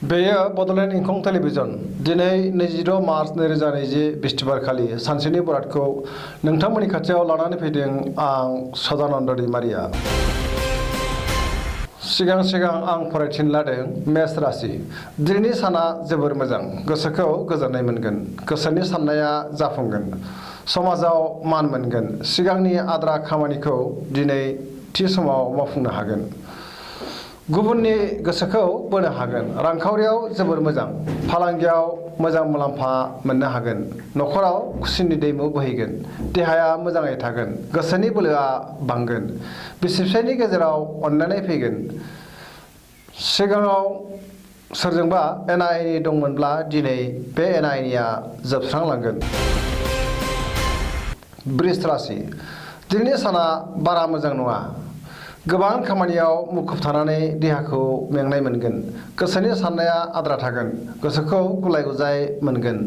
बेयो बड'लेण्ड इंखं टेलिभिजन दिनै 26 मार्च 2020 बिस्तिबारखालि सानसेनि बरादखौ नोंथांमोननि खाथियाव लानानै फैदों आं सदानन्द दैमारिया। सिगां आं फरायथिनो लादों मेष राशि। दिनैनि साना जोबोर मोजां, गोसोखौ गोजोननाय मोनगोन, गोसोनि साननाया जाफुंगोन, समाजाव मान मोनगोन, सिगांनि आद्रा खामानिखौ दिनै थि समाव मावफुंनो हागोन, गुबुननि गोसोखौ बोनो हागोन, रांखावरियाव जोबोर मोजां, फालांगियाव मोजां मुलाम्फा मोननो हागोन, न'खराव खुसिनि दैमु बोहैगोन, देहाया मोजाङै थागोन, गोसोनि बोलोआ बांगोन, बिसि-फिसायनि गेजेराव अनलायनाय फैगोन, सिगाङाव सोरजोंबा एना-एनि दंमोनब्ला दिनै बे एना-एनिया जोबस्रांलांगोन। बृष राशि। दिनैनि साना बारा मोजां नङा। गोबां खामानियाव मुखुब थानानै देहाखौ मेंनाय मोनगोन, गोसोनि साननाया आद्रा थागोन, गोसोखौ गुलाय-गुजाय मोनगोन,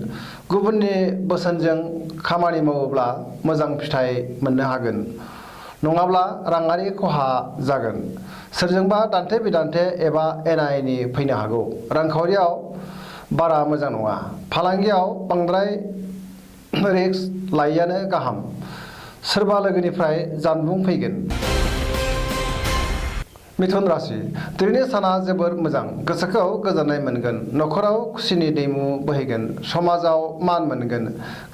गुबुननि बोसोनजों खामानि मावोब्ला मोजां फिथाइ मोननो हागोन, नङाब्ला राङारि खहा जागोन, सोरजोंबा दान्थे-बिदान्थे एबा एना-एनि फैनो हागौ, रांखावरियाव बारा मोजां नङा, फालांगियाव बांद्राय रिस्क लायैआनो गाहाम, सोरबा लोगोनिफ्राय जानबुं फैगोन। मिथुन राशि। दिनैनि साना जोबोर मोजां, गोसोखौ गोजोननाय मोनगोन, न'खराव खुसिनि दैमु बोहैगोन, समाजाव मान मोनगोन,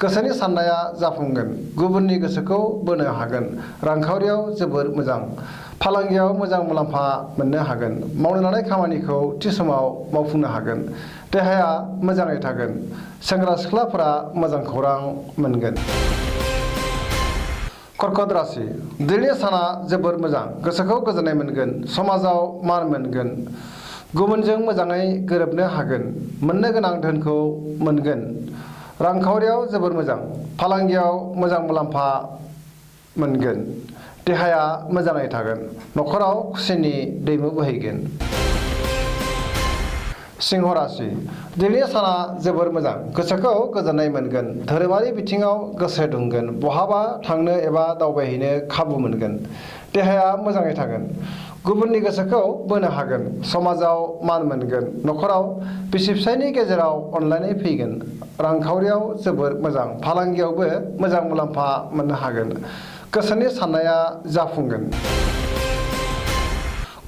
गोसोनि साननाया जाफुंगोन, गुबुननि गोसोखौ बोनो हागोन, रांखावरियाव जोबोर मोजां, फालांगियाव मोजां मुलाम्फा मोननो हागोन, मावनो लानाय खामानिखौ थि समाव मावफुंनो हागोन, देहाया मोजाङै थागोन, सेंग्रा-सिख्लाफोरा मोजां खौरां मोनगोन। कर्कट राशि। दिनैनि साना जोबोर मोजां, गोसोखौ गोजोननाय मोनगोन, समाजाव मान मोनगोन, गुबुनजों मोजाङै गोरोबनो हागोन, मोननो गोनां धोनखौ मोनगोन, रांखावरियाव जोबोर मोजां, फालांगियाव मोजां मुलाम्फा मोनगोन, देहाया मोजाङै थागोन, न'खराव खुसिनि दैमु बोहैगोन। सिंह राशि। दिनैनि साना जोबोर मोजां, गोसोखौ गोजोननाय मोनगोन, धोरोमारि बिथिङाव गोसो दुंगोन, बहाबा थांनो एबा दावबायहैनो खाबु मोनगोन, देहाया मोजाङै थागोन, गुबुननि गोसोखौ बोनो हागोन, समाजाव मान मोनगोन, न'खराव बिसि-फिसायनि गेजेराव अनलायनाय फैगोन, रांखावरियाव जोबोर मोजां, फालांगियावबो मोजां मुलाम्फा मोननो हागोन, गोसोनि साननाया जाफुंगोन।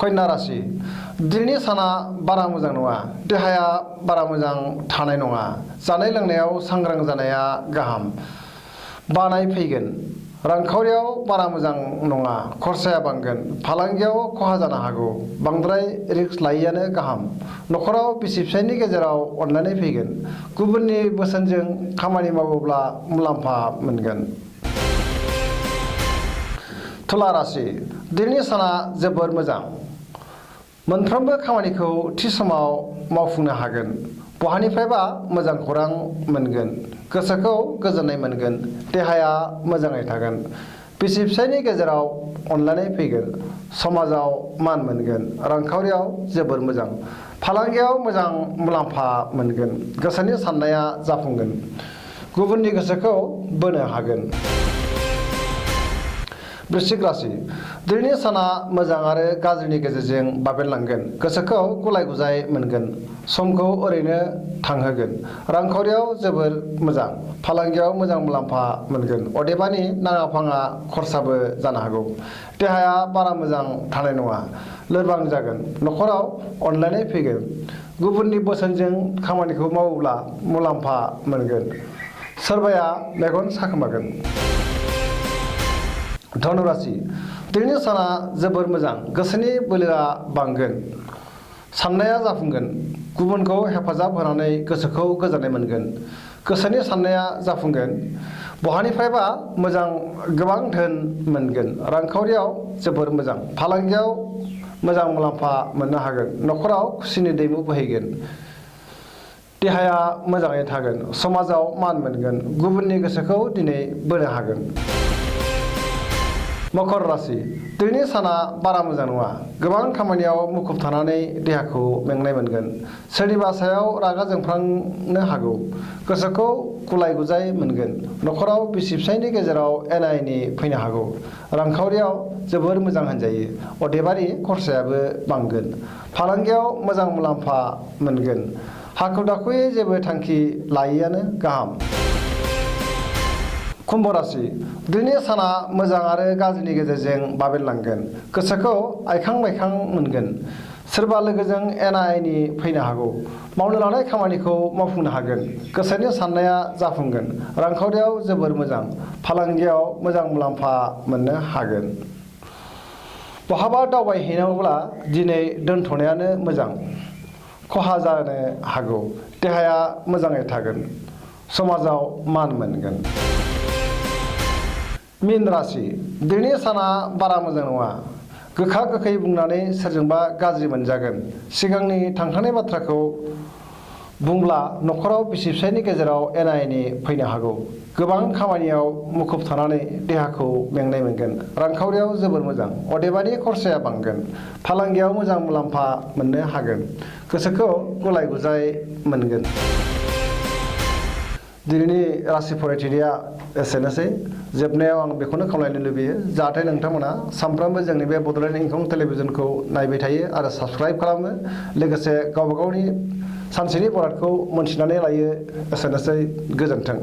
कन्या राशि। दिनैनि साना बारा मोजां नङा, देहाया बारा मोजां थानाय नङा, जानाय-लोंनायाव सांग्रां जानाया गाहाम, बानाय फैगोन, रांखावरियाव बारा मोजां नङा, खरसाया बांगोन, फालांगियाव खहा जानो हागौ, बांद्राय रिस्क लायैआनो गाहाम, न'खराव बिसि-फिसायनि गेजेराव अनलायनाय फैगोन, गुबुननि बोसोनजों खामानि मावोब्ला मुलाम्फा मोनगोन। तुला राशि। दिनैनि साना जोबोर मोजां, मोनफ्रोमबो खामानिखौ थि समाव मावफुंनो हागोन, बहानिफ्रायबा मोजां खौरां मोनगोन, गोसोखौ गोजोननाय मोनगोन, देहाया मोजाङै थागोन, बिसि-फिसायनि गेजेराव अनलायनाय फैगोन, समाजाव मान मोनगोन, रांखावरियाव जोबोर मोजां, फालांगियाव मोजां मुलाम्फा मोनगोन, गोसोनि साननाया जाफुंगोन, गुबुननि गोसोखौ बोनो हागोन। वृश्चिक राशि। दिनैनि साना मोजां आरो गाज्रिनि गेजेरजों बाबेनलांगोन, गोसोखौ गुलाय-गुजाय मोनगोन, समखौ ओरैनो थांहोगोन, रांखावरियाव जोबोर मोजां, फालांगियाव मोजां मुलाम्फा मोनगोन, अदेबानि नाङा-फाङा खरसाबो जानो हागौ, देहाया बारा मोजां थानाय नङा, लोरबां जागोन, न'खराव अनलायनाय फैगोन, गुबुननि बोसोनजों खामानिखौ मावोब्ला मुलाम्फा मोनगोन, सोरबाया मेगन साखोमागोन। धनु राशि। दिनैनि साना जोबोर मोजां, गोसोनि बोलोआ बांगोन, साननाया जाफुंगोन, गुबुनखौ हेफाजाब होनानै गोसोखौ गोजोननाय मोनगोन, गोसोनि साननाया जाफुंगोन, बहानिफ्रायबा मोजां गोबां धोन मोनगोन, रांखावरियाव जोबोर मोजां, फालांगियाव मोजां मुलाम्फा मोननो हागोन, न'खराव खुसिनि दैमु बोहैगोन, देहाया मोजाङै थागोन, समाजाव मान मोनगोन, गुबुननि गोसोखौ दिनै बोनो हागोन। मकर राशि। दिनैनि साना बारा मोजां नङा, गोबां खामानियाव मुखुब थानानै देहाखौ मेंनाय मोनगोन, सोरनिबा सायाव रागा जोंफ्लांनो हागौ, गोसोखौ गुलाय गुजाय मोनगोन। न'खराव बिसि फिसायनि गेजेराव एना एनि फैनो हागौ। रांखावरियाव जोबोर मोजां होनजायो। अदेबानि खरसायाबो बांगोन। फालांगियाव मोजां मुलाम्फा मोनगोन। हाखु दाखुयै जेबो थांखि लायैआनो गाहाम। कुम्भ राशि दिनैनि साना मोजां आरो गाज्रिनि गेजेरजों बाबेनलांगोन। गोसोखौ आइखां बायखां मोनगोन। सोरबा लोगोजों एना एनि फैनो हागौ। मावनो लानाय खामानिखौ मावफुंनो हागोन। गोसोनि साननाया जाफुंगोन। रांखावरियाव जोबोर मोजां। फालांगियाव मोजां मुलाम्फा मोननो हागोन। बहाबा दावबायहैनांगौब्ला दिनै दोनथ'नायानो मोजां। खहा जानो हागौ। देहाया मोजाङै थागोन। समाजाव मान मोनगोन। मीन राशि दिनैनि साना बारा मोजां नङा। गोखा गोखै बुंनानै सोरजोंबा गाज्रि मोनजागोन। सिगांनि थांखांनाय बाथ्राखौ बुंब्ला न'खराव बिसि फिसायनि गेजेराव एना एनि फैनो हागौ। गोबां खामानियाव मुखुब थानानै देहाखौ मेंनाय मोनगोन। रांखावरियाव जोबोर मोजां। अदेबानि खरसाया बांगोन। फालांगियाव मोजां मुलाम्फा मोननो हागोन। गोसोखौ गुलाय गुजाय मोनगोन। दिनैनि राशि फरायथिनाया एसेनोसै। जोबनायाव आं बेखौनो खावलायनो लुबैयो जाहाथे नोंथांमोना सानफ्रोमबो जोंनि बे बड'लेण्ड इंखं टेलिभिजनखौ नायबाय थायो आरो साबस्क्राइब खालामो। लोगोसे गावबा गावनि सानसेनि बरादखौ मोनथिनानै लायो। एसेनोसै। गोजोन्थों।